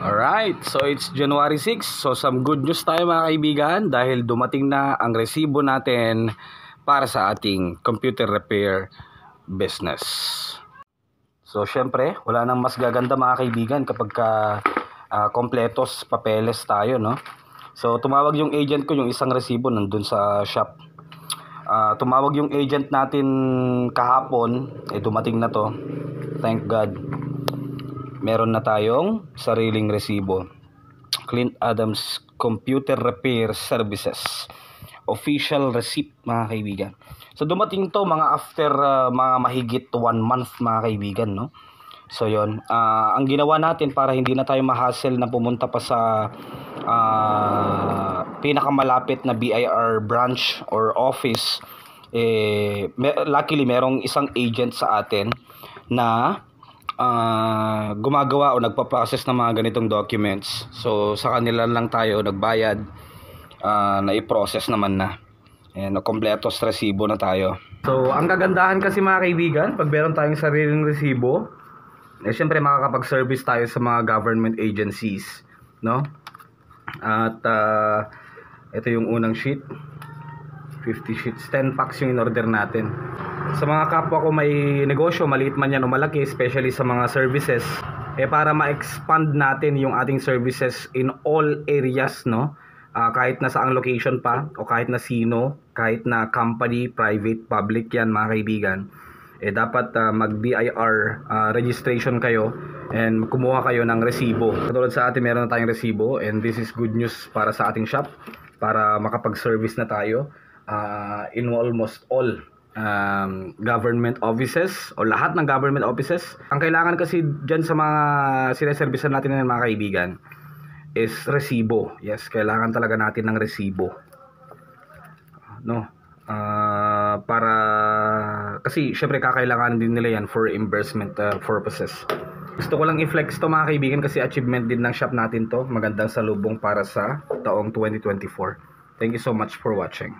Alright, so it's January 6. So some good news tayo mga kaibigan dahil dumating na ang resibo natin para sa ating computer repair business. So syempre, wala nang mas gaganda mga kaibigan kapag kompletos papeles tayo, no? So tumawag yung agent ko, yung isang resibo nandun sa shop. Tumawag yung agent natin kahapon, dumating na to. Thank God. Meron na tayong sariling resibo. Clint Adams Computer Repair Services. Official receipt mga kaibigan. So dumating to mga after mga mahigit 1 month mga kaibigan, no? So yon, ang ginawa natin para hindi na tayo ma-hassle na pumunta pa sa pinakamalapit na BIR branch or office, luckily merong isang agent sa atin na gumagawa o nagpa-process ng mga ganitong documents. So sa kanila lang tayo nagbayad, na i-process naman na. Ayan, kompletos resibo na tayo. So ang kagandahan kasi mga kaibigan, pag meron tayong sariling resibo, syempre makakapag-service tayo sa mga government agencies, no? At ito yung unang sheet, 50 sheets, 10 packs yung in-order natin. Sa mga kapwa ko may negosyo, maliit man yan o malaki, especially sa mga services, para ma-expand natin yung ating services in all areas, no? Kahit na saang location pa, o kahit na sino, kahit na company, private, public yan mga kaibigan, dapat mag-BIR registration kayo and kumuha kayo ng resibo. Katulad sa atin, meron na tayong resibo, and this is good news para sa ating shop, para makapag-service na tayo in almost all government offices o lahat ng government offices. Ang kailangan kasi dyan sa mga sineservisan natin ng mga kaibigan is resibo. Yes, kailangan talaga natin ng resibo, no? Para kasi syempre kakailangan din nila yan for reimbursement purposes. Gusto ko lang i-flex to mga kaibigan kasi achievement din ng shop natin to. Magandang salubong para sa taong 2024. Thank you so much for watching.